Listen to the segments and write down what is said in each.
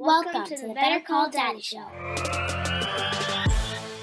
Welcome to the Better Call Daddy Show.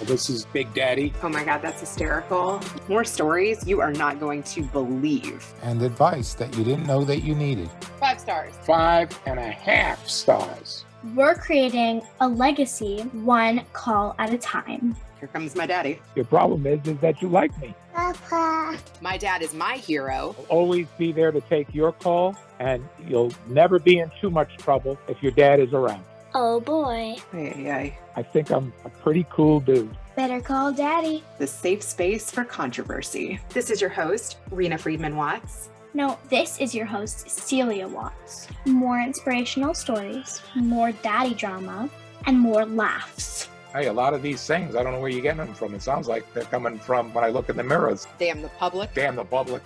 This is Big Daddy. Oh my God, that's hysterical. More stories you are not going to believe. And advice that you didn't know that you needed. 5 stars. 5.5 stars. We're creating a legacy one call at a time. Here comes my daddy. Your problem is that you like me. Papa. My dad is my hero. I'll always be there to take your call, and you'll never be in too much trouble if your dad is around. Oh boy. I think I'm a pretty cool dude. Better Call Daddy. The safe space for controversy. This is your host, Rena Friedman Watts. No, this is your host, Celia Watts. More inspirational stories, more daddy drama, and more laughs. Hey, a lot of these things, I don't know where you're getting them from. It sounds like they're coming from when I look in the mirrors. Damn the public. Damn the public.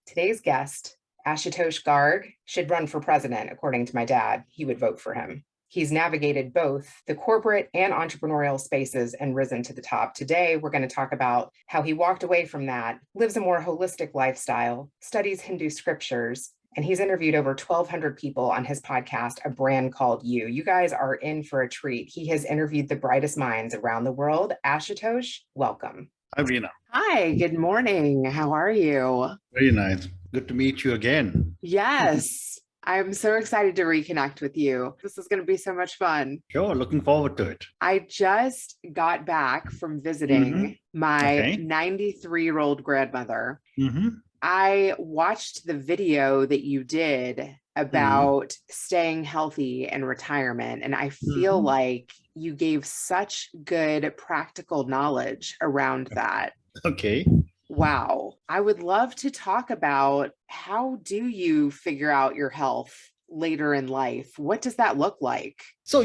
Today's guest, Ashutosh Garg, should run for president. According to my dad, he would vote for him. He's navigated both the corporate and entrepreneurial spaces and risen to the top. Today, we're going to talk about how he walked away from that, lives a more holistic lifestyle, studies Hindu scriptures, and he's interviewed over 1,200 people on his podcast, A Brand Called You. You guys are in for a treat. He has interviewed the brightest minds around the world. Ashutosh, welcome. Hi, Rena. Hi, good morning. How are you? Very nice. Good to meet you again. Yes, I'm so excited to reconnect with you. This is going to be so much fun. Sure, looking forward to it. I just got back from visiting my 93-year-old grandmother. I watched the video that you did about staying healthy and retirement, and I feel like you gave such good practical knowledge around that. Okay. Wow. I would love to talk about how do you figure out your health later in life? What does that look like? So,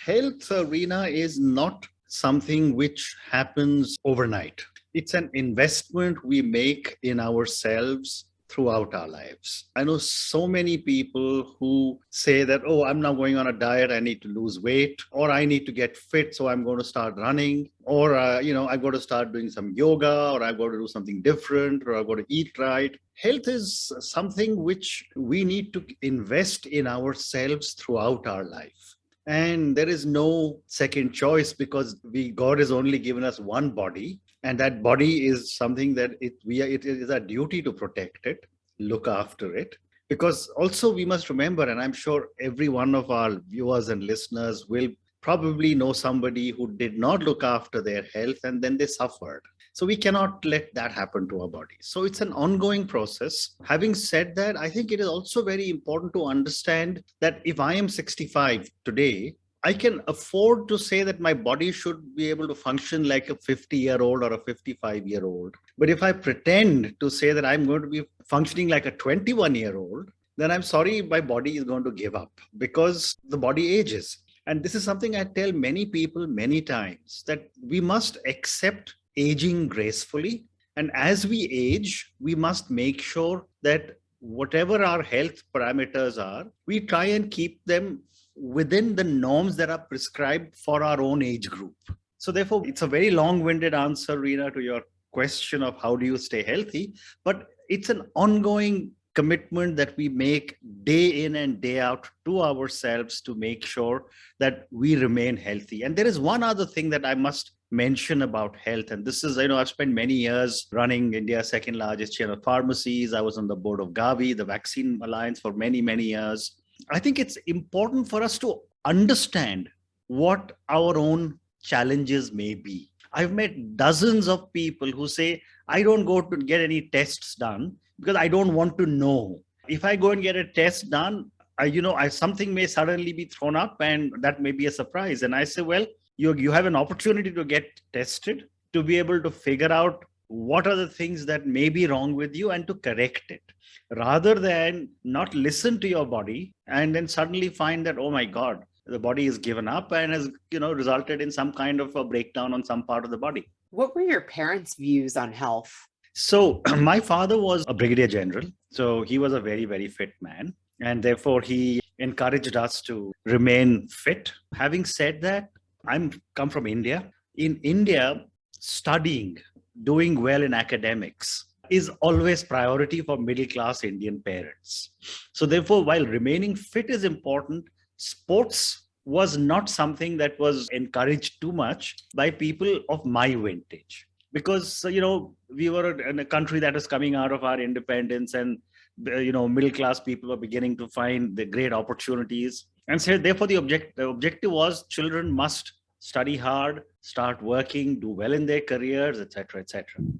health, Rena, is not something which happens overnight. It's an investment we make in ourselves throughout our lives. I know so many people who say that, oh, I'm now going on a diet, I need to lose weight, or I need to get fit, so I'm going to start running, or, I've got to start doing some yoga, or I've got to do something different, or I've got to eat right. Health is something which we need to invest in ourselves throughout our life. And there is no second choice because God has only given us one body. And that body is something that it is our duty to protect it, look after it. Because also we must remember, and I'm sure every one of our viewers and listeners will probably know somebody who did not look after their health and then they suffered. So we cannot let that happen to our body. So it's an ongoing process. Having said that, I think it is also very important to understand that if I am 65 today, I can afford to say that my body should be able to function like a 50-year-old or a 55-year-old. But if I pretend to say that I'm going to be functioning like a 21-year-old, then I'm sorry, my body is going to give up because the body ages. And this is something I tell many people many times, that we must accept aging gracefully. And as we age, we must make sure that whatever our health parameters are, we try and keep them within the norms that are prescribed for our own age group. So therefore, it's a very long-winded answer, Rena, to your question of how do you stay healthy, but it's an ongoing commitment that we make day in and day out to ourselves to make sure that we remain healthy. And there is one other thing that I must mention about health. And this is, I've spent many years running India's second largest chain of pharmacies. I was on the board of Gavi, the Vaccine Alliance, for many, many years. I think it's important for us to understand what our own challenges may be. I've met dozens of people who say, I don't go to get any tests done because I don't want to know. If I go and get a test done, something may suddenly be thrown up and that may be a surprise. And I say, well, you have an opportunity to get tested, to be able to figure out what are the things that may be wrong with you and to correct it, rather than not listen to your body and then suddenly find that, oh my God, the body is given up and has, resulted in some kind of a breakdown on some part of the body. What were your parents' views on health? So my father was a brigadier general. So he was a very, very fit man. And therefore, he encouraged us to remain fit. Having said that, I'm come from India. In India, studying, doing well in academics is always priority for middle class Indian parents. So therefore, while remaining fit is important, sports was not something that was encouraged too much by people of my vintage. Because, we were in a country that was coming out of our independence, and, middle class people were beginning to find the great opportunities. And so therefore, the objective was children must study hard, start working, do well in their careers, etc.,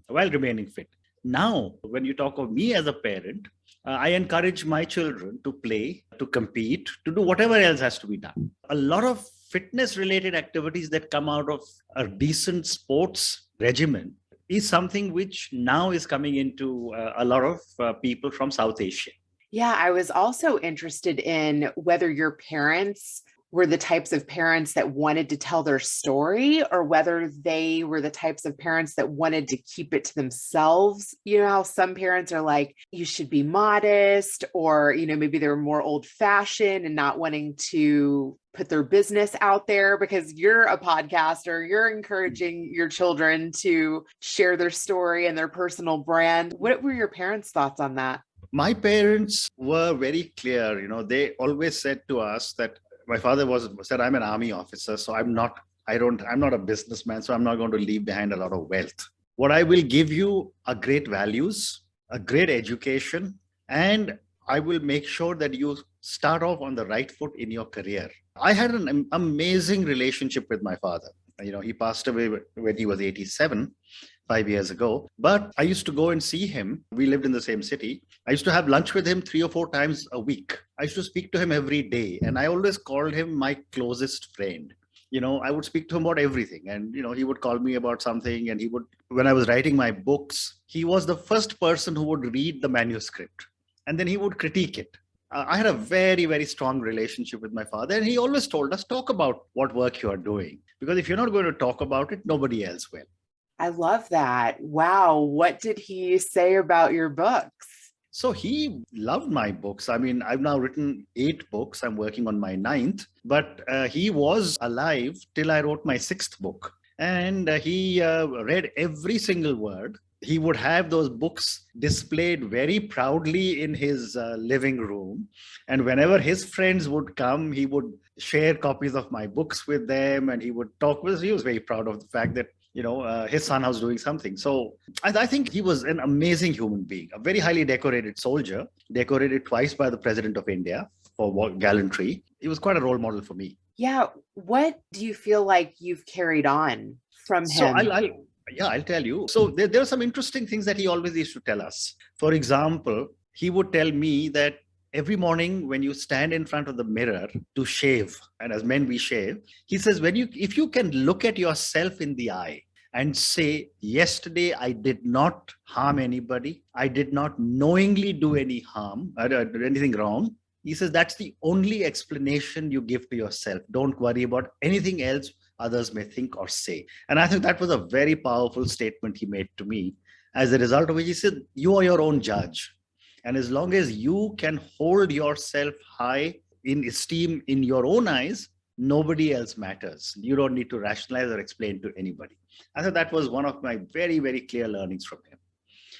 while remaining fit. Now, when you talk of me as a parent, I encourage my children to play, to compete, to do whatever else has to be done. A lot of fitness related activities that come out of a decent sports regimen is something which now is coming into a lot of people from South Asia. Yeah, I was also interested in whether your parents were the types of parents that wanted to tell their story, or whether they were the types of parents that wanted to keep it to themselves. You know how some parents are like, you should be modest, or, maybe they were more old fashioned and not wanting to put their business out there. Because you're a podcaster, you're encouraging your children to share their story and their personal brand. What were your parents' thoughts on that? My parents were very clear. They always said to us that my father said, I'm an army officer, so I'm not a businessman, so I'm not going to leave behind a lot of wealth. What I will give you are great values, a great education, and I will make sure that you start off on the right foot in your career. I had an amazing relationship with my father. He passed away when he was 87. 5 years ago. But I used to go and see him. We lived in the same city. I used to have lunch with him 3 or 4 times a week. I used to speak to him every day. And I always called him my closest friend. I would speak to him about everything. And, he would call me about something. And when I was writing my books, he was the first person who would read the manuscript. And then he would critique it. I had a very, very strong relationship with my father. And he always told us, talk about what work you are doing. Because if you're not going to talk about it, nobody else will. I love that. Wow. What did he say about your books? So he loved my books. I mean, I've now written 8 books. I'm working on my 9th, but he was alive till I wrote my 6th book. And he read every single word. He would have those books displayed very proudly in his living room. And whenever his friends would come, he would share copies of my books with them. And he would talk with, he was very proud of the fact that his son was doing something. So I think he was an amazing human being, a very highly decorated soldier, decorated twice by the President of India for gallantry. He was quite a role model for me. Yeah. What do you feel like you've carried on from him? So I'll tell you. So there are some interesting things that he always used to tell us. For example, he would tell me that every morning when you stand in front of the mirror to shave, and as men we shave, he says, if you can look at yourself in the eye and say, yesterday I did not harm anybody, I did not knowingly do any harm, or anything wrong. He says, that's the only explanation you give to yourself. Don't worry about anything else others may think or say. And I think that was a very powerful statement he made to me. As a result of which he said, you are your own judge. And as long as you can hold yourself high in esteem in your own eyes, nobody else matters. You don't need to rationalize or explain to anybody. I thought that was one of my very, very clear learnings from him.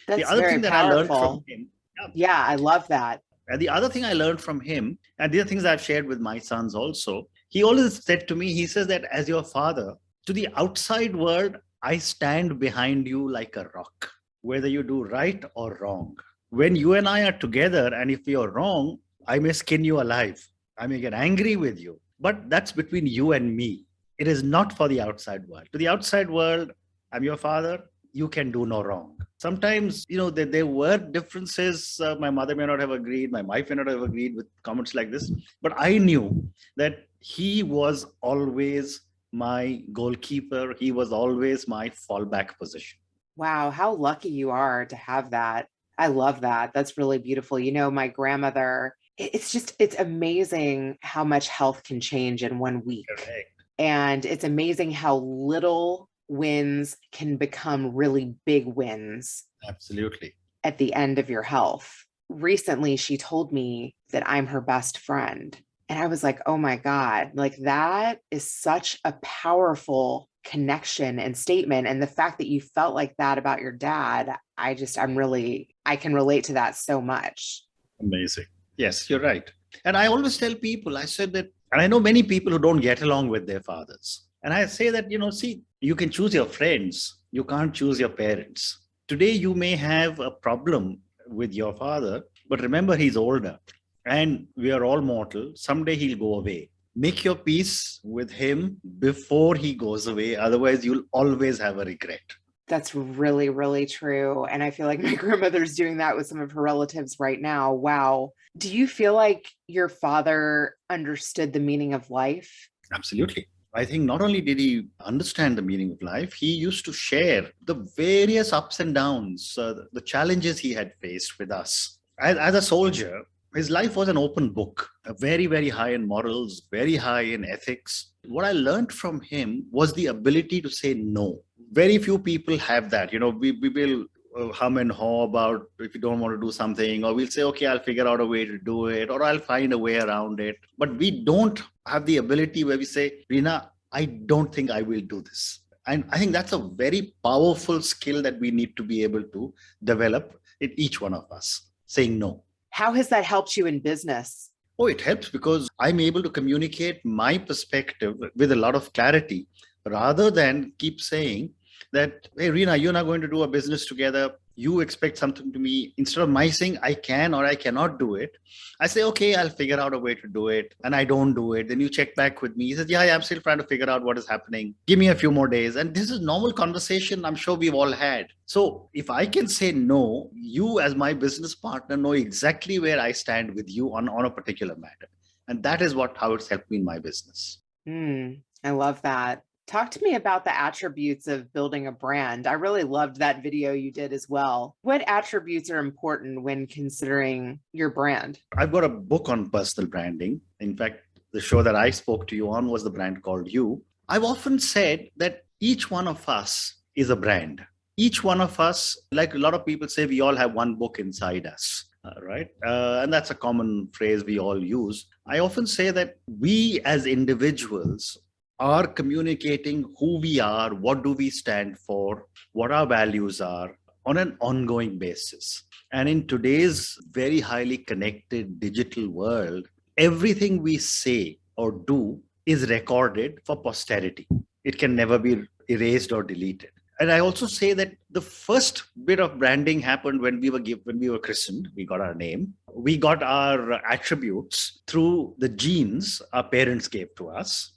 That's the other very thing that powerful. I learned from him. Yeah, I love that. And the other thing I learned from him, and these are things I've shared with my sons also, he always said to me, he says that as your father, to the outside world, I stand behind you like a rock, whether you do right or wrong. When you and I are together, and if you're wrong, I may skin you alive. I may get angry with you, but that's between you and me. It is not for the outside world. To the outside world, I'm your father. You can do no wrong. Sometimes, there were differences. My mother may not have agreed. My wife may not have agreed with comments like this. But I knew that he was always my goalkeeper. He was always my fallback position. Wow, how lucky you are to have that. I love that. That's really beautiful. My grandmother, it's amazing how much health can change in 1 week. Correct. And it's amazing how little wins can become really big wins. Absolutely. At the end of your health. Recently, she told me that I'm her best friend. And I was like, oh my God, like that is such a powerful connection and statement. And the fact that you felt like that about your dad, I can relate to that so much. Amazing. Yes, you're right. And I always tell people, I said that, and I know many people who don't get along with their fathers. And I say that, see, you can choose your friends. You can't choose your parents. Today, you may have a problem with your father, but remember, he's older and we are all mortal. Someday he'll go away. Make your peace with him before he goes away. Otherwise, you'll always have a regret. That's really, really true. And I feel like my grandmother's doing that with some of her relatives right now. Wow. Do you feel like your father understood the meaning of life? Absolutely. I think not only did he understand the meaning of life, he used to share the various ups and downs, the challenges he had faced with us. As a soldier, his life was an open book, very, very high in morals, very high in ethics. What I learned from him was the ability to say no. Very few people have that. We will hum and haw about if you don't want to do something, or we'll say, okay, I'll figure out a way to do it, or I'll find a way around it. But we don't have the ability where we say, Reena, I don't think I will do this. And I think that's a very powerful skill that we need to be able to develop in each one of us, saying no. How has that helped you in business? Oh, it helps because I'm able to communicate my perspective with a lot of clarity rather than keep saying that, hey, Reena, you're not going to do a business together. You expect something to me. Instead of my saying I can or I cannot do it, I say, okay, I'll figure out a way to do it. And I don't do it. Then you check back with me. He says, yeah, I'm still trying to figure out what is happening. Give me a few more days. And this is normal conversation I'm sure we've all had. So if I can say no, you as my business partner know exactly where I stand with you on a particular matter. And that is how it's helped me in my business. I love that. Talk to me about the attributes of building a brand. I really loved that video you did as well. What attributes are important when considering your brand? I've got a book on personal branding. In fact, the show that I spoke to you on was the brand called You. I've often said that each one of us is a brand. Each one of us, like a lot of people say, we all have one book inside us. Right? And that's a common phrase we all use. I often say that we as individuals are communicating who we are, what do we stand for, what our values are on an ongoing basis. And in today's very highly connected digital world, everything we say or do is recorded for posterity. It can never be erased or deleted. And I also say that the first bit of branding happened when we were christened. We got our name. We got our attributes through the genes our parents gave to us.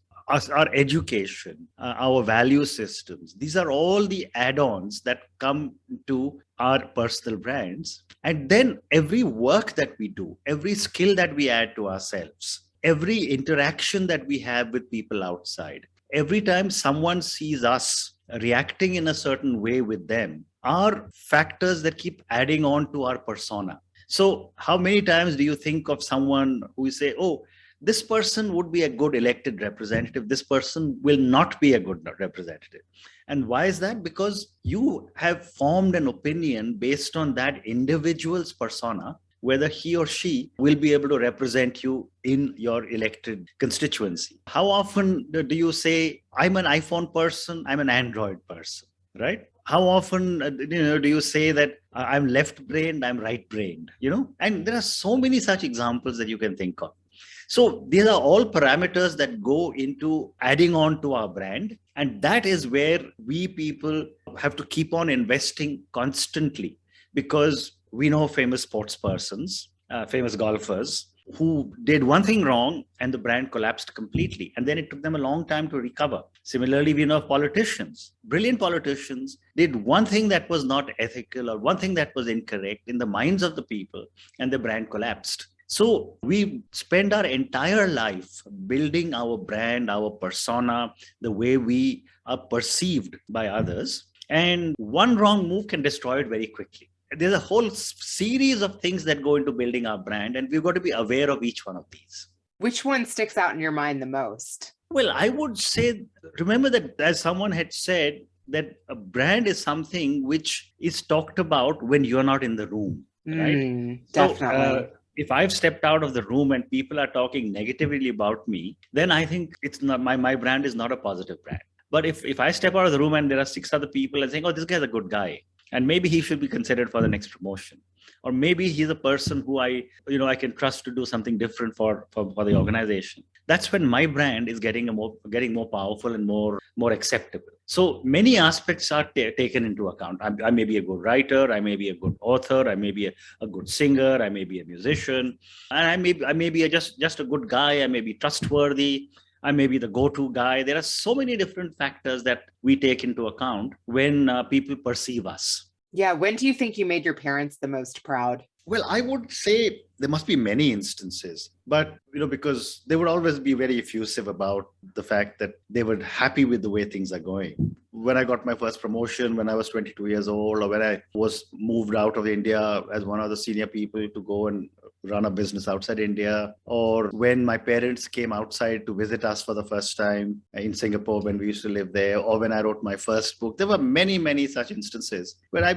Our education, our value systems. These are all the add-ons that come to our personal brands. And then every work that we do, every skill that we add to ourselves, every interaction that we have with people outside, every time someone sees us reacting in a certain way with them, are factors that keep adding on to our persona. So how many times do you think of someone who say, oh, this person would be a good elected representative. This person will not be a good representative. And why is that? Because you have formed an opinion based on that individual's persona, whether he or she will be able to represent you in your elected constituency. How often do you say, I'm an iPhone person, I'm an Android person, right? How often do you say that I'm left-brained, I'm right-brained, And there are so many such examples that you can think of. So these are all parameters that go into adding on to our brand. And that is where we people have to keep on investing constantly, because we know famous sports persons, famous golfers who did one thing wrong and the brand collapsed completely. And then it took them a long time to recover. Similarly, we know politicians, brilliant politicians did one thing that was not ethical or one thing that was incorrect in the minds of the people, and the brand collapsed. So we spend our entire life building our brand, our persona, the way we are perceived by others. And one wrong move can destroy it very quickly. There's a whole series of things that go into building our brand, and we've got to be aware of each one of these. Which one sticks out in your mind the most? Well, I would say, remember that as someone had said, that a brand is something which is talked about when you're not in the room, right? Definitely. So, if I've stepped out of the room and people are talking negatively about me, then I think it's not my brand is not a positive brand. But if I step out of the room and there are 6 other people and saying, oh, this guy's a good guy, and maybe he should be considered for the next promotion, or maybe he's a person who I can trust to do something different for the organization. That's when my brand is getting more powerful and more acceptable. So many aspects are taken into account. I may be a good writer, I may be a good author, I may be a good singer, I may be a musician, and I may be just a good guy, I may be trustworthy, I may be the go-to guy. There are so many different factors that we take into account when people perceive us. Yeah. When do you think you made your parents the most proud? Well, I would say there must be many instances, but because they would always be very effusive about the fact that they were happy with the way things are going. When I got my first promotion, when I was 22 years old, or when I was moved out of India as one of the senior people to go and run a business outside India, or when my parents came outside to visit us for the first time in Singapore when we used to live there, or when I wrote my first book. There were many, many such instances where I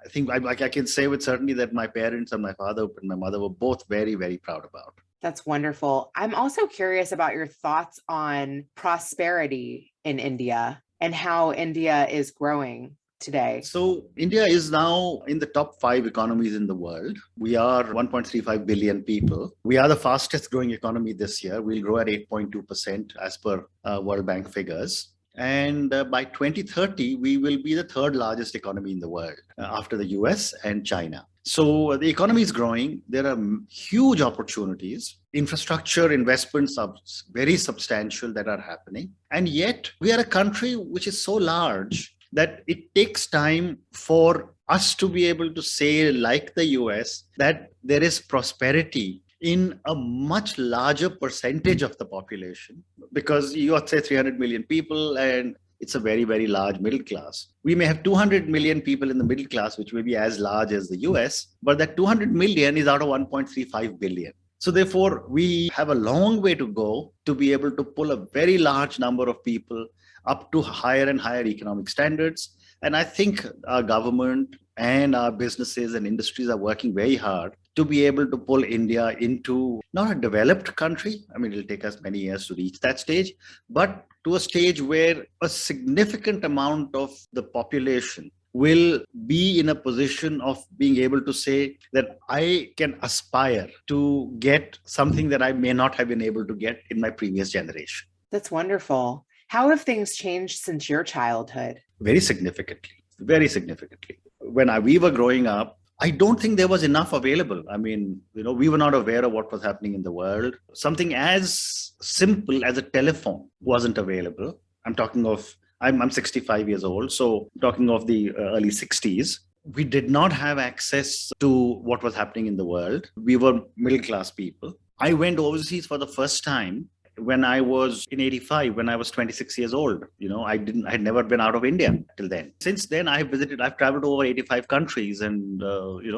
think I can say with certainty that my parents and my father and my mother were both very, very proud about. That's wonderful. I'm also curious about your thoughts on prosperity in India and how India is growing today. So India is now in the top 5 economies in the world. We are 1.35 billion people. We are the fastest growing economy this year. We'll grow at 8.2% as per World Bank figures. And by 2030, we will be the 3rd largest economy in the world after the US and China. So the economy is growing. There are huge opportunities. Infrastructure investments are very substantial that are happening. And yet we are a country which is so large that it takes time for us to be able to say, like the US, that there is prosperity in a much larger percentage of the population, because you would say 300 million people and it's a very, very large middle class. We may have 200 million people in the middle class, which may be as large as the US, but that 200 million is out of 1.35 billion. So therefore, we have a long way to go to be able to pull a very large number of people up to higher and higher economic standards. And I think our government and our businesses and industries are working very hard to be able to pull India into not a developed country. I mean, it'll take us many years to reach that stage, but to a stage where a significant amount of the population will be in a position of being able to say that I can aspire to get something that I may not have been able to get in my previous generation. That's wonderful. How have things changed since your childhood? Very significantly, very significantly. When we were growing up, I don't think there was enough available. I mean, we were not aware of what was happening in the world. Something as simple as a telephone wasn't available. I'm 65 years old, so talking of the early 60s. We did not have access to what was happening in the world. We were middle class people. I went overseas for the first time when I was in 85, when I was 26 years old. I had never been out of India till then. Since then, I've traveled to over 85 countries. And,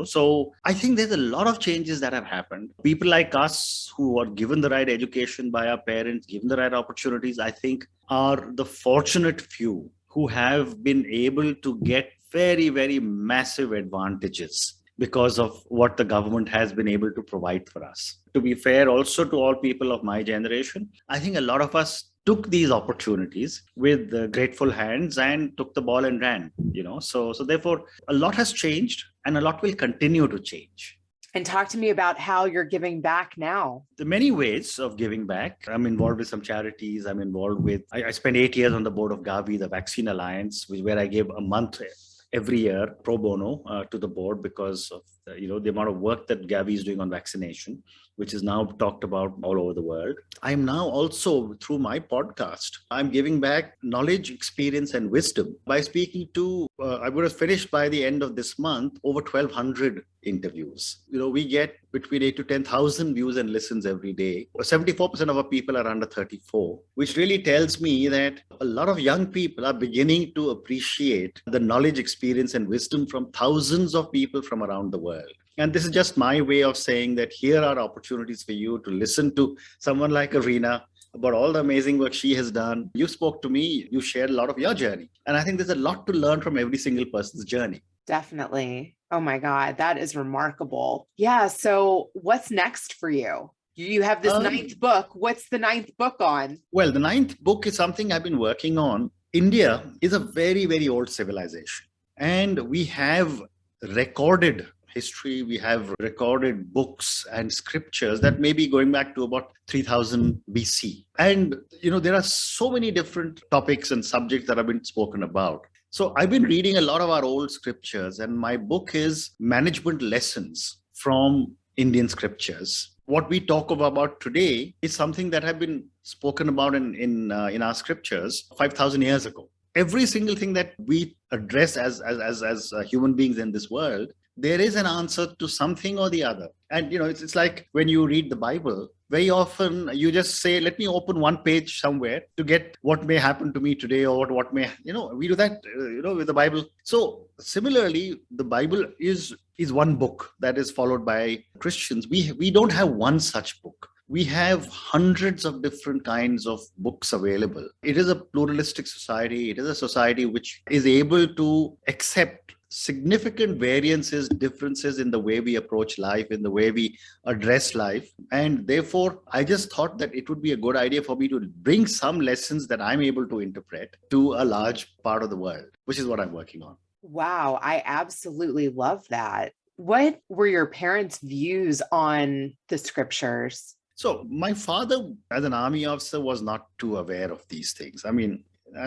so I think there's a lot of changes that have happened. People like us who are given the right education by our parents, given the right opportunities, I think are the fortunate few who have been able to get very, very massive advantages because of what the government has been able to provide for us. To be fair also to all people of my generation, I think a lot of us took these opportunities with grateful hands and took the ball and ran, So therefore, a lot has changed and a lot will continue to change. And talk to me about how you're giving back now. There are many ways of giving back. I'm involved with some charities. I spent 8 years on the board of Gavi, the Vaccine Alliance, where I gave a month every year pro bono to the board because of the amount of work that Gavi is doing on vaccination, which is now talked about all over the world. I'm now also, through my podcast, I'm giving back knowledge, experience, and wisdom by speaking to, I would have finished by the end of this month, over 1,200 interviews. We get between 8 to 10,000 views and listens every day. 74% of our people are under 34, which really tells me that a lot of young people are beginning to appreciate the knowledge, experience, and wisdom from thousands of people from around the world. And this is just my way of saying that here are opportunities for you to listen to someone like Arena about all the amazing work she has done. You spoke to me, you shared a lot of your journey. And I think there's a lot to learn from every single person's journey. Definitely. Oh my God, that is remarkable. Yeah. So what's next for you? You have this 9th book. What's the 9th book on? Well, the 9th book is something I've been working on India is a very, very old civilization. And we have recorded history, we have recorded books and scriptures that may be going back to about 3000 BC. And, there are so many different topics and subjects that have been spoken about. So I've been reading a lot of our old scriptures, and my book is Management Lessons from Indian Scriptures. What we talk about today is something that have been spoken about in our scriptures 5,000 years ago. Every single thing that we address as human beings in this world, there is an answer to something or the other. And it's like when you read the Bible, very often you just say, let me open one page somewhere to get what may happen to me today, or what may, we do that, with the Bible. So similarly, the Bible is one book that is followed by Christians. We don't have one such book. We have hundreds of different kinds of books available. It is a pluralistic society. It is a society which is able to accept significant variances, differences in the way we approach life, in the way we address life. And therefore, I just thought that it would be a good idea for me to bring some lessons that I'm able to interpret to a large part of the world, which is what I'm working on. Wow, I absolutely love that. What were your parents' views on the scriptures? So my father, as an army officer, was not too aware of these things. I mean,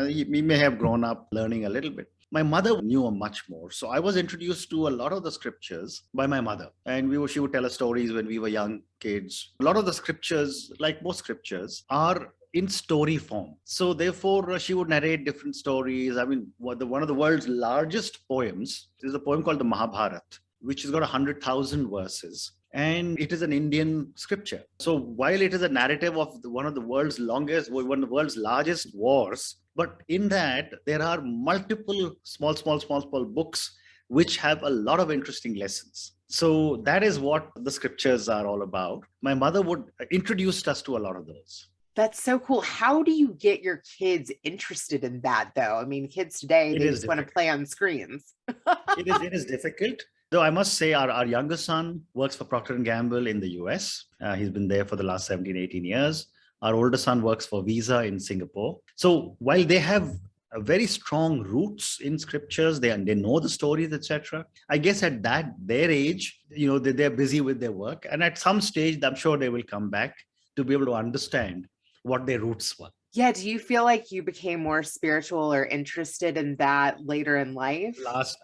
he may have grown up learning a little bit. My mother knew much more. So I was introduced to a lot of the scriptures by my mother. And she would tell us stories when we were young kids. A lot of the scriptures, like most scriptures, are in story form. So therefore, she would narrate different stories. I mean, one of the world's largest poems is a poem called the Mahabharata, which has got 100,000 verses. And it is an Indian scripture. So while it is a narrative of one of the world's largest wars, but in that there are multiple small books which have a lot of interesting lessons. So that is what the scriptures are all about. My mother would introduce us to a lot of those. That's so cool. How do you get your kids interested in that, though? I mean, kids today, they just want to play on screens. It is difficult. Though I must say our younger son works for Procter & Gamble in the US. He's been there for the last 17, 18 years. Our older son works for Visa in Singapore. So while they have a very strong roots in scriptures, they know the stories, etc. I guess at their age, they're busy with their work. And at some stage, I'm sure they will come back to be able to understand what their roots were. Yeah. Do you feel like you became more spiritual or interested in that later in life?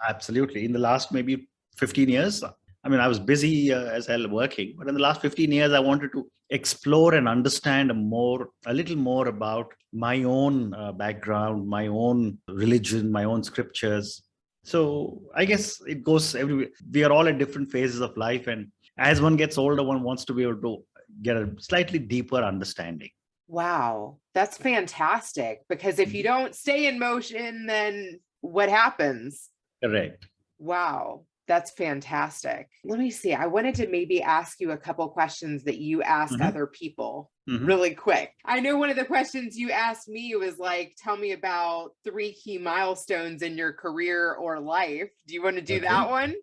Absolutely. In the last maybe 15 years. I mean, I was busy as hell working, but in the last 15 years, I wanted to explore and understand a little more about my own background, my own religion, my own scriptures. So I guess it goes everywhere. We are all at different phases of life. And as one gets older, one wants to be able to get a slightly deeper understanding. Wow, that's fantastic. Because if you don't stay in motion, then what happens? Correct. Wow. That's fantastic. Let me see. I wanted to maybe ask you a couple questions that you ask other people really quick. I know one of the questions you asked me was like, tell me about 3 key milestones in your career or life. Do you want to do that one?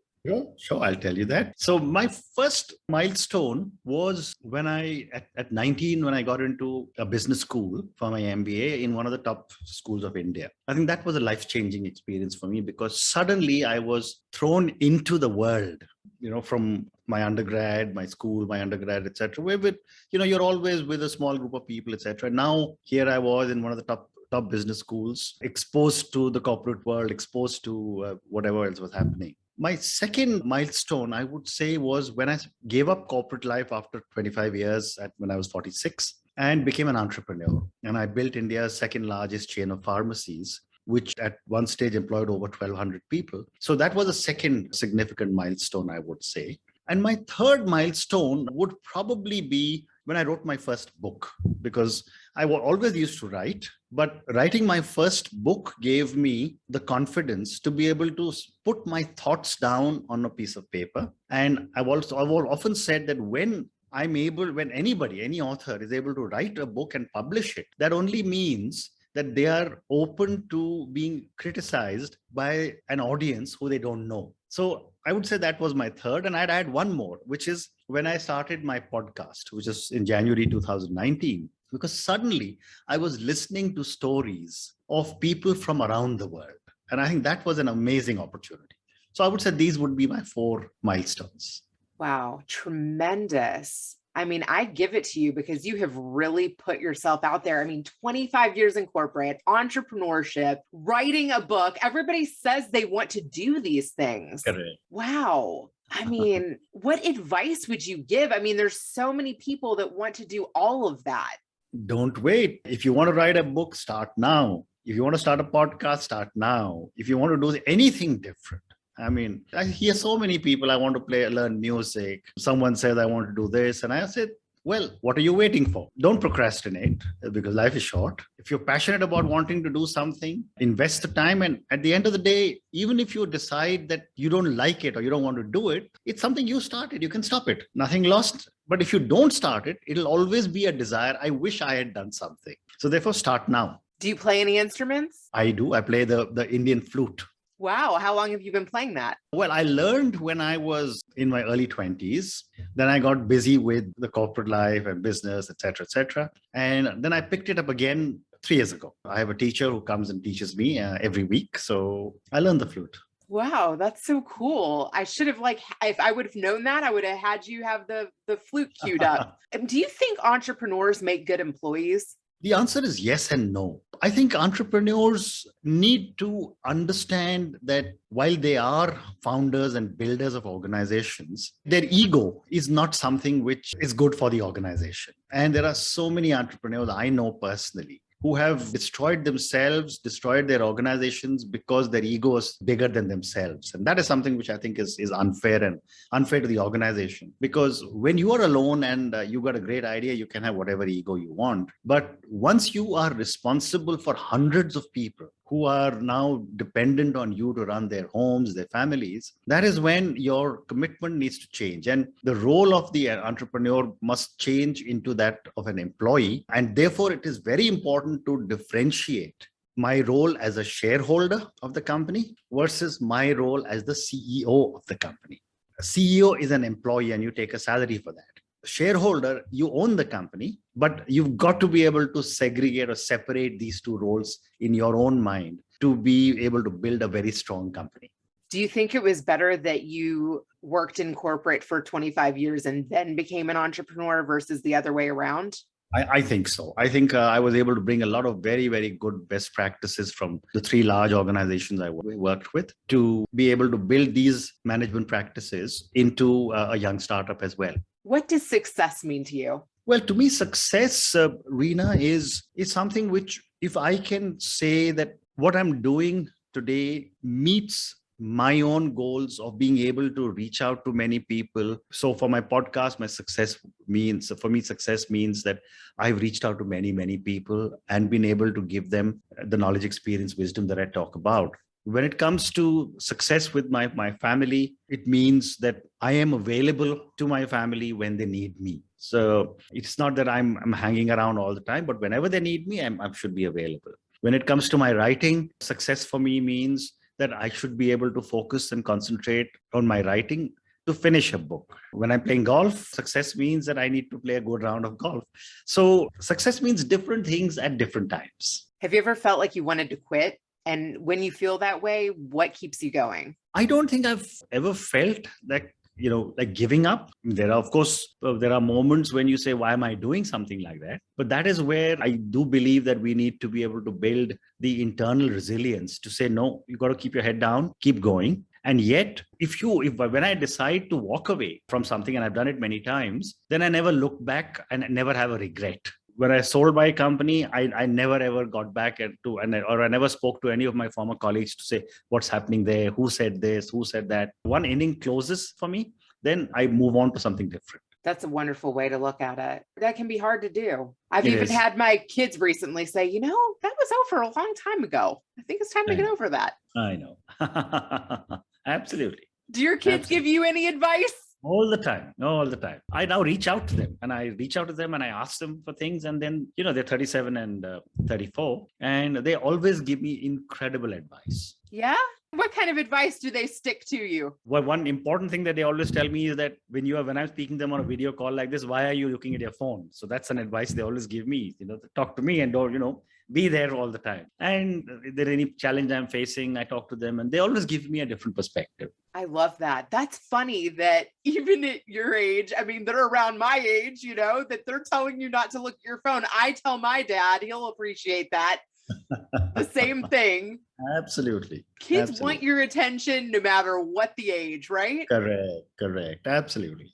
Sure, I'll tell you that. So my first milestone was when at 19, when I got into a business school for my MBA in one of the top schools of India. I think that was a life-changing experience for me because suddenly I was thrown into the world, from my undergrad, etc. Where you're always with a small group of people, etc. Now here I was in one of the top business schools, exposed to the corporate world, exposed to whatever else was happening. My second milestone, I would say, was when I gave up corporate life after 25 years when I was 46 and became an entrepreneur. And I built India's second largest chain of pharmacies, which at one stage employed over 1,200 people. So that was a second significant milestone, I would say. And my third milestone would probably be when I wrote my first book, because I always used to write, but writing my first book gave me the confidence to be able to put my thoughts down on a piece of paper. And I've often said that when any author is able to write a book and publish it, that only means that they are open to being criticized by an audience who they don't know. So I would say that was my third. And I'd add one more, which is when I started my podcast, which is in January 2019. because suddenly I was listening to stories of people from around the world. And I think that was an amazing opportunity. So I would say these would be my 4 milestones. Wow, tremendous. I mean, I give it to you because you have really put yourself out there. I mean, 25 years in corporate, entrepreneurship, writing a book. Everybody says they want to do these things. Correct. Wow. I mean, what advice would you give? I mean, there's so many people that want to do all of that. Don't wait. If you want to write a book, start now. If you want to start a podcast, start now. If you want to do anything different. I mean, I hear so many people, I want to learn music. Someone says, I want to do this. And I said, well, what are you waiting for? Don't procrastinate because life is short. If you're passionate about wanting to do something, invest the time. And at the end of the day, even if you decide that you don't like it or you don't want to do it, it's something you started. You can stop it. Nothing lost. But if you don't start it, it'll always be a desire. I wish I had done something. So therefore, start now. Do you play any instruments? I do. I play the Indian flute. Wow. How long have you been playing that? Well, I learned when I was in my early 20s. Then I got busy with the corporate life and business, et cetera, and then I picked it up again 3 years ago. I have a teacher who comes and teaches me every week. So I learned the flute. Wow, that's so cool. I should have if I would have known that, I would have had you have the flute queued up. Do you think entrepreneurs make good employees? The answer is yes and no. I think entrepreneurs need to understand that while they are founders and builders of organizations, their ego is not something which is good for the organization. And there are so many entrepreneurs I know personally who have destroyed themselves, destroyed their organizations because their ego is bigger than themselves. And that is something which I think is unfair and unfair to the organization. Because when you are alone and you got a great idea, you can have whatever ego you want. But once you are responsible for hundreds of people who are now dependent on you to run their homes, their families, that is when your commitment needs to change. And the role of the entrepreneur must change into that of an employee. And therefore, it is very important to differentiate my role as a shareholder of the company versus my role as the CEO of the company. A CEO is an employee and you take a salary for that. Shareholder, you own the company, but you've got to be able to segregate or separate these two roles in your own mind to be able to build a very strong company. Do you think it was better that you worked in corporate for 25 years and then became an entrepreneur versus the other way around? I think so. I think I was able to bring a lot of very, very good best practices from the 3 large organizations I worked with to be able to build these management practices into a young startup as well. What does success mean to you? Well, to me, success, Reena, is something which, if I can say that what I'm doing today meets my own goals of being able to reach out to many people. So for my podcast, success means that I've reached out to many, many people and been able to give them the knowledge, experience, wisdom that I talk about. When it comes to success with my family, it means that I am available to my family when they need me. So it's not that I'm hanging around all the time, but whenever they need me, I should be available. When it comes to my writing, success for me means that I should be able to focus and concentrate on my writing to finish a book. When I'm playing golf, success means that I need to play a good round of golf. So success means different things at different times. Have you ever felt like you wanted to quit? And when you feel that way, what keeps you going? I don't think I've ever felt that, like giving up. There are moments when you say, why am I doing something like that? But that is where I do believe that we need to be able to build the internal resilience to say, no, you got to keep your head down, keep going. And yet, when I decide to walk away from something, and I've done it many times, then I never look back and I never have a regret. When I sold my company, I never ever got back or I never spoke to any of my former colleagues to say what's happening there, who said this, who said that. One inning closes for me, then I move on to something different. That's a wonderful way to look at it. That can be hard to do. I've even had my kids recently say, that was over a long time ago. I think it's time to get over that. I know. Absolutely. Do your kids give you any advice? All the time. I now reach out to them and I ask them for things. And then, they're 37 and 34. And they always give me incredible advice. Yeah? What kind of advice do they stick to you? Well, one important thing that they always tell me is that when I'm speaking to them on a video call like this, why are you looking at your phone? So that's an advice they always give me, talk to me and don't, be there all the time. And if there's any challenge I'm facing, I talk to them and they always give me a different perspective. I love that. That's funny that even at your age, I mean, they're around my age, that they're telling you not to look at your phone. I tell my dad, he'll appreciate that. The same thing. Absolutely. Kids want your attention no matter what the age, right? Correct. Absolutely.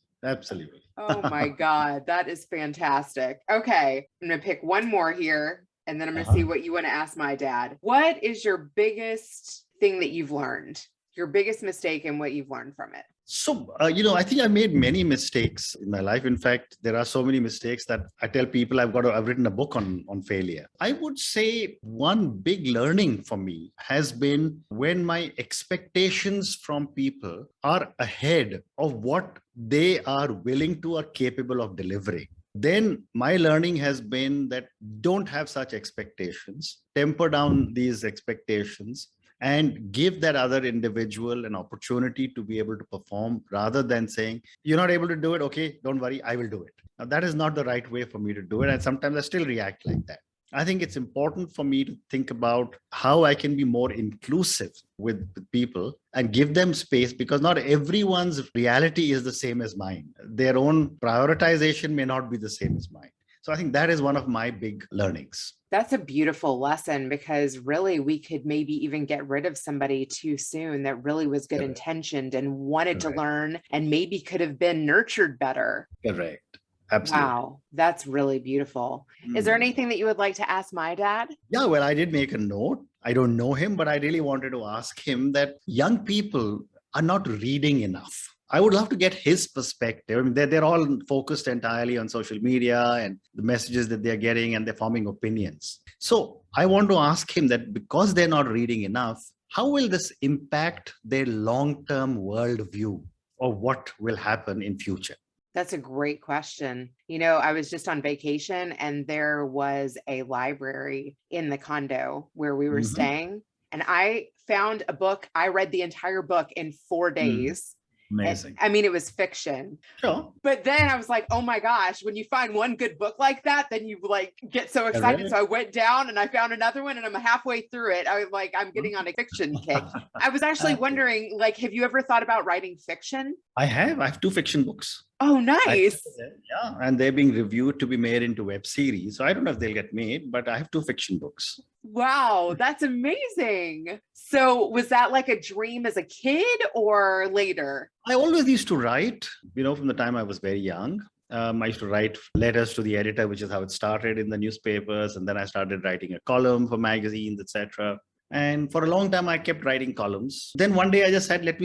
Oh my God, that is fantastic. Okay, I'm going to pick one more here and then I'm going to see what you want to ask my dad. What is your biggest thing that you've learned? Your biggest mistake and what you've learned from it? So, I think I made many mistakes in my life. In fact, there are so many mistakes that I tell people I've written a book on failure. I would say one big learning for me has been when my expectations from people are ahead of what they are willing to or capable of delivering. Then my learning has been that don't have such expectations, temper down these expectations, and give that other individual an opportunity to be able to perform rather than saying, you're not able to do it. Okay, don't worry, I will do it. Now, that is not the right way for me to do it. And sometimes I still react like that. I think it's important for me to think about how I can be more inclusive with people and give them space, because not everyone's reality is the same as mine. Their own prioritization may not be the same as mine. So I think that is one of my big learnings. That's a beautiful lesson, because really we could maybe even get rid of somebody too soon that really was good intentioned and wanted to learn and maybe could have been nurtured better. Correct. Absolutely. Wow, that's really beautiful. Is there anything that you would like to ask my dad? Yeah, well, I did make a note. I don't know him, but I really wanted to ask him that young people are not reading enough. I would love to get his perspective. I mean, they're all focused entirely on social media and the messages that they're getting, and they're forming opinions. So I want to ask him that because they're not reading enough, how will this impact their long-term worldview of what will happen in future? That's a great question. I was just on vacation and there was a library in the condo where we were staying, and I found a book. I read the entire book in 4 days. Amazing. I mean, it was fiction. Sure. But then I was like, oh my gosh, when you find one good book like that, then you get so excited. So I went down and I found another one and I'm halfway through it. I'm getting on a fiction kick. I was actually wondering, have you ever thought about writing fiction? I have 2 fiction books. Oh, nice. Yeah. And they're being reviewed to be made into web series. So I don't know if they'll get made, but I have 2 fiction books. Wow, that's amazing. So was that like a dream as a kid or later? I always used to write, from the time I was very young. I used to write letters to the editor, which is how it started in the newspapers. And then I started writing a column for magazines, etc. And for a long time, I kept writing columns. Then one day I just said, let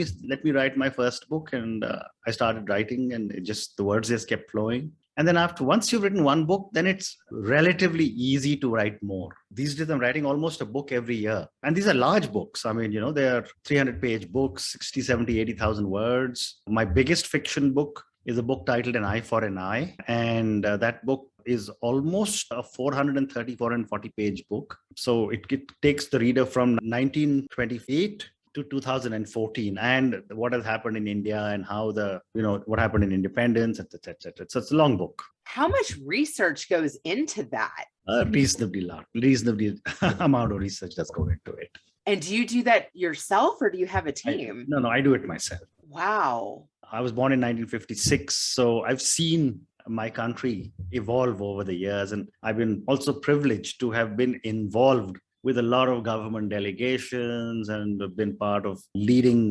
me write my first book. And I started writing, and the words just kept flowing. And then once you've written one book, then it's relatively easy to write more. These days, I'm writing almost a book every year. And these are large books. I mean, they're 300-page books, 60, 70, 80,000 words. My biggest fiction book is a book titled An Eye for an Eye. And that book is almost a 430, 440-page book. So it takes the reader from 1928 to 2014, and what has happened in India and how what happened in independence, etc. So it's a long book. How much research goes into that? Reasonably amount of research that's going into it. And do you do that yourself or do you have a team? No, I do it myself. Wow. I was born in 1956, so I've seen my country evolve over the years, and I've been also privileged to have been involved with a lot of government delegations and been part of leading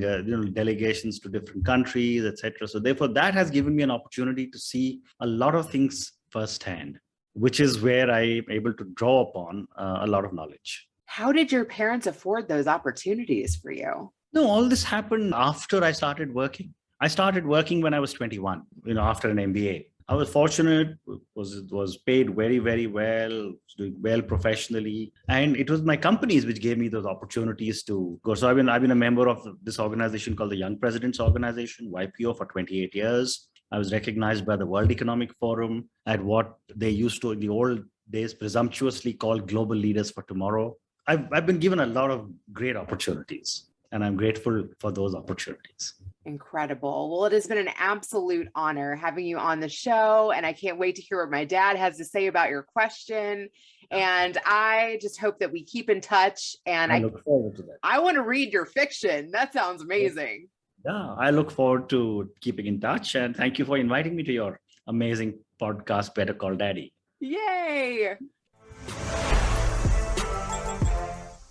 delegations to different countries, etc. So therefore, that has given me an opportunity to see a lot of things firsthand, which is where I'm able to draw upon a lot of knowledge. How did your parents afford those opportunities for you? No, all this happened after I started working. I started working when I was 21, after an MBA. I was fortunate, was paid very, very well, doing well professionally. And it was my companies which gave me those opportunities to go. So I've been a member of this organization called the Young Presidents Organization, YPO, for 28 years. I was recognized by the World Economic Forum at what they used to, in the old days, presumptuously call Global Leaders for Tomorrow. I've been given a lot of great opportunities. And I'm grateful for those opportunities. Incredible. Well, it has been an absolute honor having you on the show, and I can't wait to hear what my dad has to say about your question. And I just hope that we keep in touch. And I look forward to that. I want to read your fiction. That sounds amazing. Yeah, I look forward to keeping in touch. And thank you for inviting me to your amazing podcast, Better Call Daddy. Yay.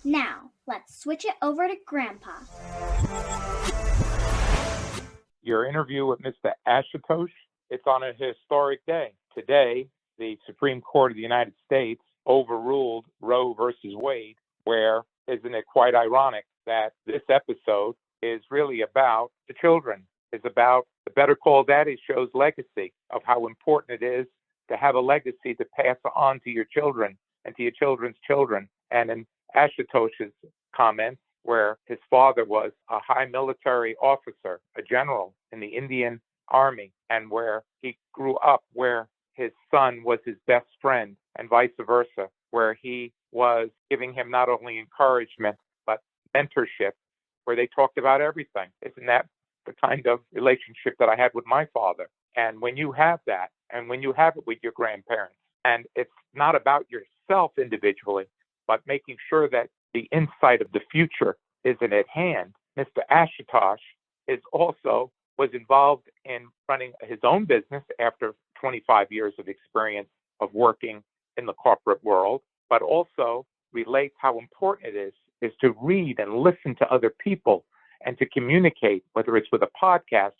Now, let's switch it over to Grandpa. Your interview with Mr. Ashutosh, it's on a historic day. Today, the Supreme Court of the United States overruled Roe versus Wade, where, isn't it quite ironic that this episode is really about the children, is about the Better Call Daddy show's legacy of how important it is to have a legacy to pass on to your children and to your children's children. And in Ashutosh's comments, where his father was a high military officer, a general in the Indian Army, and where he grew up, where his son was his best friend, and vice versa, where he was giving him not only encouragement, but mentorship, where they talked about everything. Isn't that the kind of relationship that I had with my father? And when you have that, and when you have it with your grandparents, and it's not about yourself individually, but making sure that the insight of the future isn't at hand. Mr. Ashutosh was involved in running his own business after 25 years of experience of working in the corporate world, but also relates how important it is to read and listen to other people and to communicate, whether it's with a podcast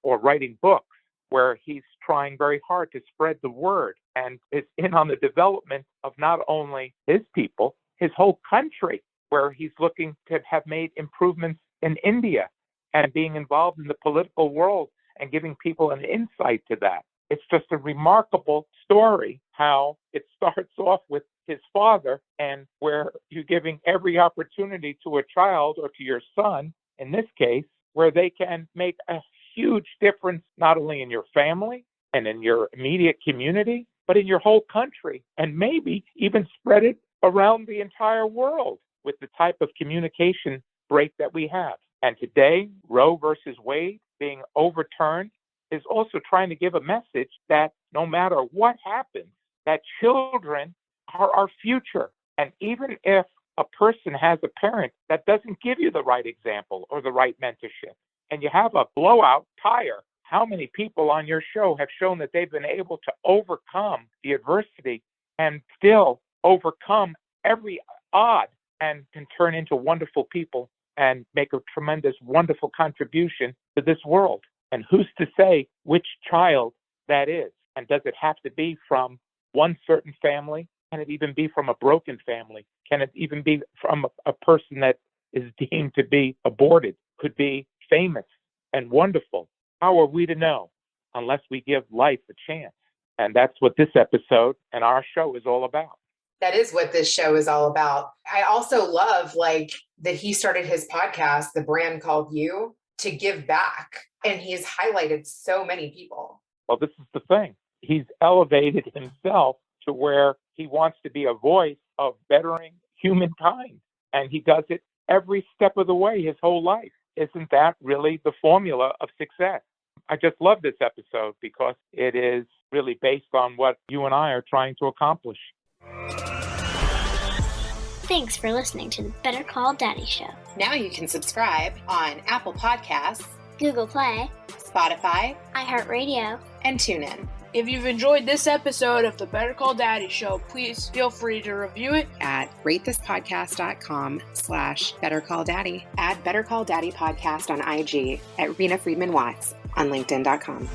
or writing books, where he's trying very hard to spread the word and is in on the development of not only his people, his whole country, where he's looking to have made improvements in India and being involved in the political world and giving people an insight to that. It's just a remarkable story how it starts off with his father, and where you're giving every opportunity to a child, or to your son in this case, where they can make a huge difference, not only in your family and in your immediate community, but in your whole country, and maybe even spread it around the entire world with the type of communication break that we have. And today, Roe versus Wade being overturned is also trying to give a message that no matter what happens, that children are our future. And even if a person has a parent that doesn't give you the right example or the right mentorship, and you have a blowout tire, how many people on your show have shown that they've been able to overcome the adversity and still overcome every odd and can turn into wonderful people and make a tremendous, wonderful contribution to this world? And who's to say which child that is? And does it have to be from one certain family? Can it even be from a broken family? Can it even be from a person that is deemed to be aborted? Could be famous and wonderful. How are we to know unless we give life a chance? And that's what this episode and our show is all about. That is what this show is all about. I also love that he started his podcast, The Brand Called You, to give back. And he's highlighted so many people. Well, this is the thing. He's elevated himself to where he wants to be a voice of bettering humankind. And he does it every step of the way, his whole life. Isn't that really the formula of success? I just love this episode because it is really based on what you and I are trying to accomplish. Thanks for listening to the Better Call Daddy Show. Now you can subscribe on Apple Podcasts, Google Play, Spotify, iHeartRadio, and TuneIn. If you've enjoyed this episode of the Better Call Daddy Show, please feel free to review it at ratethispodcast.com/BetterCallDaddy. Add Better Call Daddy Podcast on IG, at Rena Friedman Watts on LinkedIn.com.